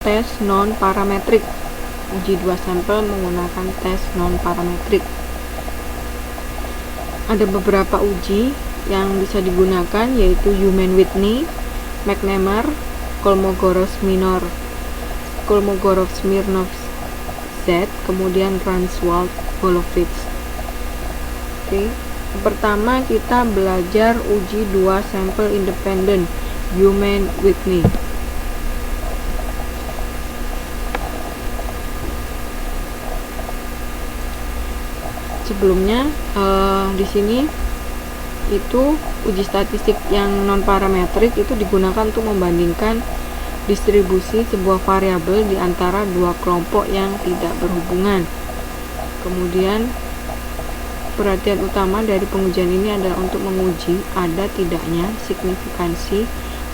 tes non-parametrik. Uji 2 sampel menggunakan tes non-parametrik. Ada beberapa uji yang bisa digunakan, yaitu Human-Whitney, McNemar, Kolmogorov-Smirnov Z, kemudian Ranswald-Wolowitz. Oke. Pertama kita belajar uji 2 sampel independen Human-Whitney. Sebelumnya di sini itu uji statistik yang non parametrik itu digunakan untuk membandingkan distribusi sebuah variabel di antara dua kelompok yang tidak berhubungan. Kemudian perhatian utama dari pengujian ini adalah untuk menguji ada tidaknya signifikansi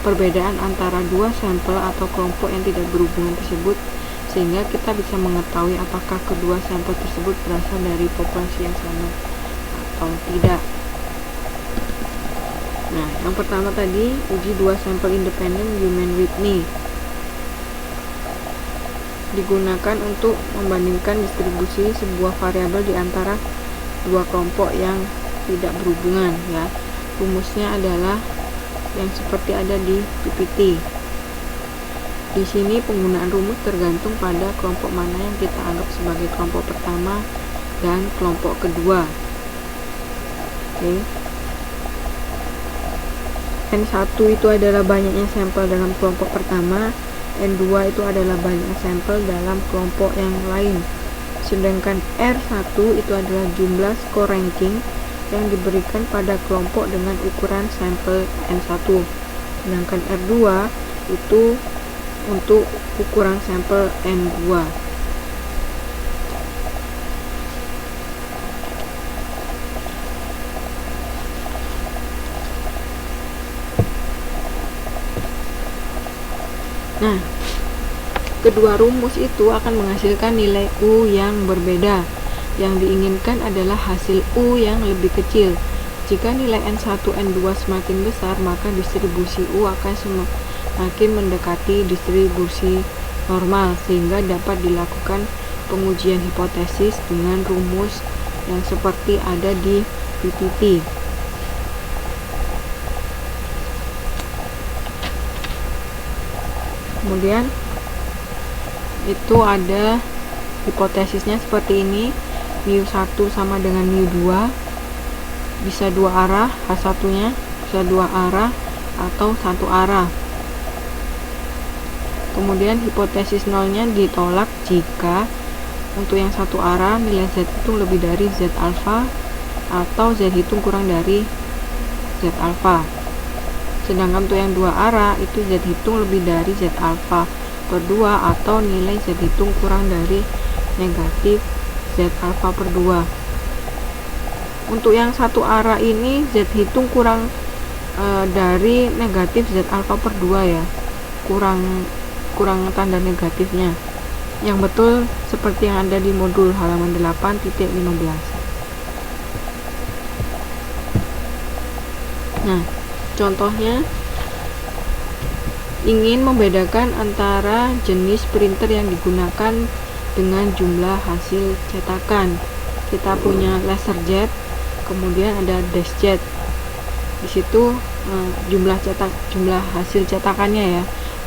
perbedaan antara dua sampel atau kelompok yang tidak berhubungan tersebut, sehingga kita bisa mengetahui apakah kedua sampel tersebut berasal dari populasi yang sama atau tidak. Nah, yang pertama tadi uji 2 sampel independen Human-Whitney digunakan untuk membandingkan distribusi sebuah variabel di antara dua kelompok yang tidak berhubungan, ya. Rumusnya adalah yang seperti ada di PPT. Di sini penggunaan rumus tergantung pada kelompok mana yang kita anggap sebagai kelompok pertama dan kelompok kedua. Oke. N1 itu adalah banyaknya sampel dalam kelompok pertama, N2 itu adalah banyaknya sampel dalam kelompok yang lain. Sedangkan R1 itu adalah jumlah skor ranking yang diberikan pada kelompok dengan ukuran sampel N1. Sedangkan R2 itu untuk ukuran sampel N2. Nah, kedua rumus itu akan menghasilkan nilai U yang berbeda. Yang diinginkan adalah hasil U yang lebih kecil. Jika nilai N1, N2 semakin besar, maka distribusi U akan semakin mendekati distribusi normal, sehingga dapat dilakukan pengujian hipotesis dengan rumus yang seperti ada di PPT. Kemudian itu ada hipotesisnya seperti ini, mu1 sama dengan mu2, bisa dua arah, H1 nya bisa dua arah atau satu arah. Kemudian hipotesis nolnya ditolak jika untuk yang satu arah nilai Z hitung lebih dari Z alfa atau Z hitung kurang dari Z alfa. Sedangkan untuk yang dua arah itu Z hitung lebih dari Z alfa per 2 atau nilai Z hitung kurang dari negatif Z alfa per 2. Untuk yang satu arah ini Z hitung kurang dari negatif Z alfa per 2, ya. Kurang tanda negatifnya. Yang betul seperti yang ada di modul halaman 8.15. Nah, contohnya ingin membedakan antara jenis printer yang digunakan dengan jumlah hasil cetakan. Kita punya LaserJet, kemudian ada DeskJet. Di situ jumlah hasil cetakannya, ya,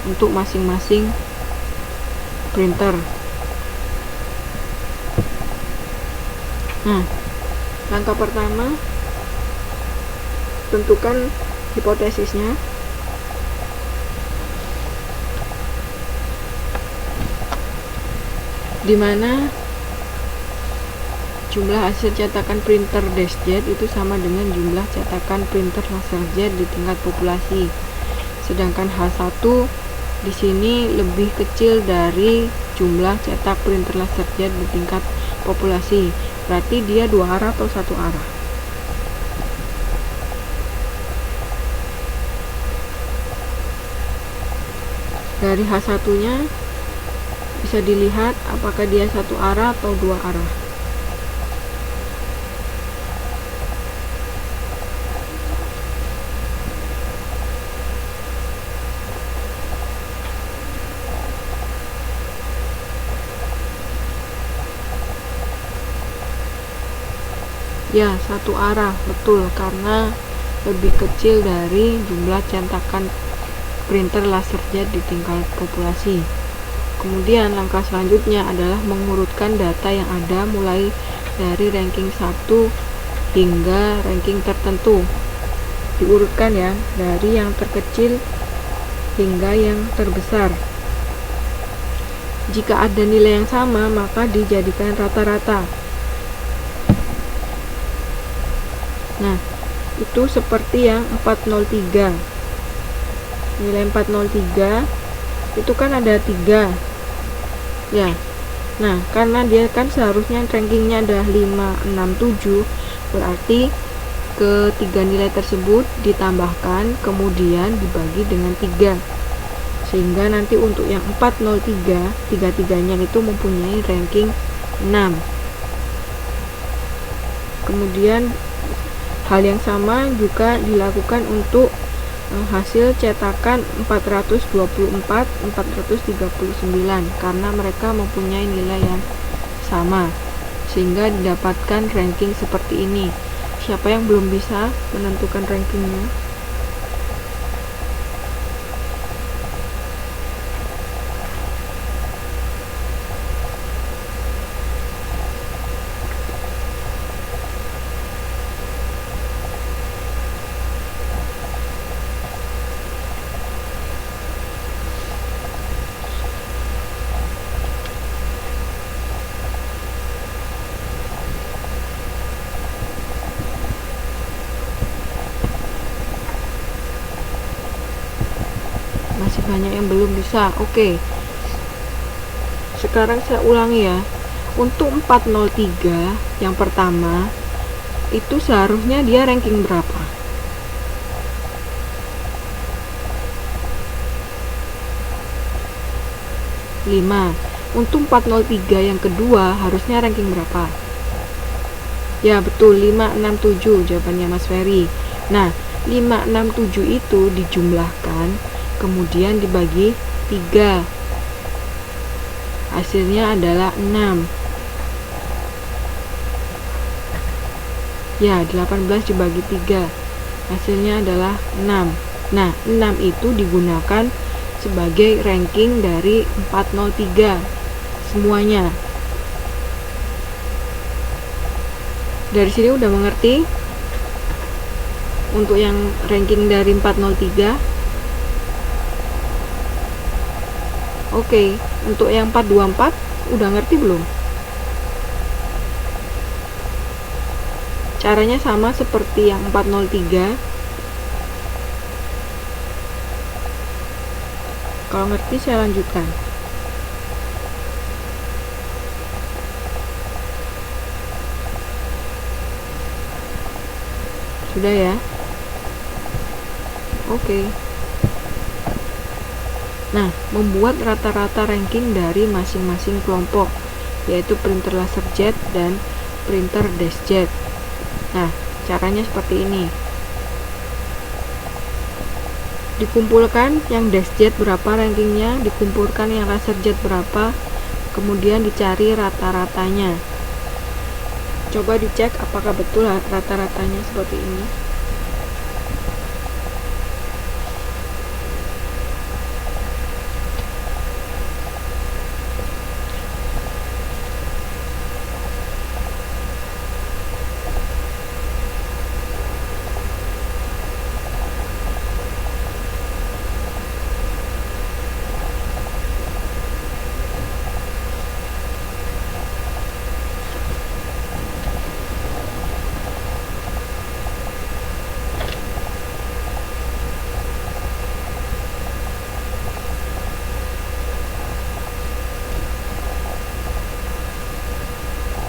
untuk masing-masing printer. Nah, langkah pertama tentukan hipotesisnya. Di mana jumlah hasil cetakan printer DeskJet itu sama dengan jumlah cetakan printer LaserJet di tingkat populasi. Sedangkan H1 di sini lebih kecil dari jumlah cetak printer LaserJet di tingkat populasi. Berarti dia dua arah atau satu arah. Dari H1-nya bisa dilihat apakah dia satu arah atau dua arah. Ya, satu arah, betul, karena lebih kecil dari jumlah cetakan printer laserjet di tingkat populasi. Kemudian langkah selanjutnya adalah mengurutkan data yang ada mulai dari ranking 1 hingga ranking tertentu. Diurutkan ya, dari yang terkecil hingga yang terbesar. Jika ada nilai yang sama, maka dijadikan rata-rata. Nah, itu seperti yang 403. Nilai 403 itu kan ada 3 ya. Nah, karena dia kan seharusnya rankingnya adalah 567, berarti ketiga nilai tersebut ditambahkan kemudian dibagi dengan 3, sehingga nanti untuk yang 403 tiga-tiganya itu mempunyai ranking 6. Kemudian hal yang sama juga dilakukan untuk hasil cetakan 424, 439, karena mereka mempunyai nilai yang sama, sehingga didapatkan ranking seperti ini. Siapa yang belum bisa menentukan rankingnya? Masih banyak yang belum bisa. Oke. Sekarang saya ulangi ya. Untuk 403 yang pertama, itu seharusnya dia ranking berapa? 5. Untuk 403 yang kedua harusnya ranking berapa? Ya betul, 567 jawabannya Mas Ferry. Nah, 567 itu dijumlahkan kemudian dibagi 3, hasilnya adalah 6. Ya, 18 dibagi 3, hasilnya adalah 6. Nah, 6 itu digunakan sebagai ranking dari 403 semuanya. Dari sini udah mengerti untuk yang ranking dari 403. Oke, untuk yang 424 udah ngerti belum? Caranya sama seperti yang 403. Kalau ngerti saya lanjutkan. Sudah ya? Oke. Nah, membuat rata-rata ranking dari masing-masing kelompok, yaitu printer laserjet dan printer deskjet. Nah, caranya seperti ini. Dikumpulkan yang deskjet berapa rankingnya, dikumpulkan yang laserjet berapa, kemudian dicari rata-ratanya. Coba dicek apakah betul rata-ratanya seperti ini.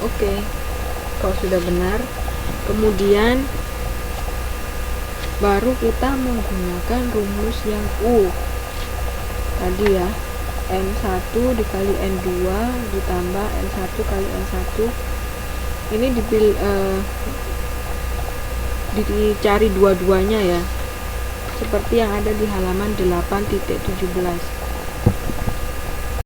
Oke, kalau sudah benar, kemudian baru kita menggunakan rumus yang U tadi ya, N1 dikali N2 ditambah N1 kali N1. Ini dicari dua-duanya ya, seperti yang ada di halaman 8.17.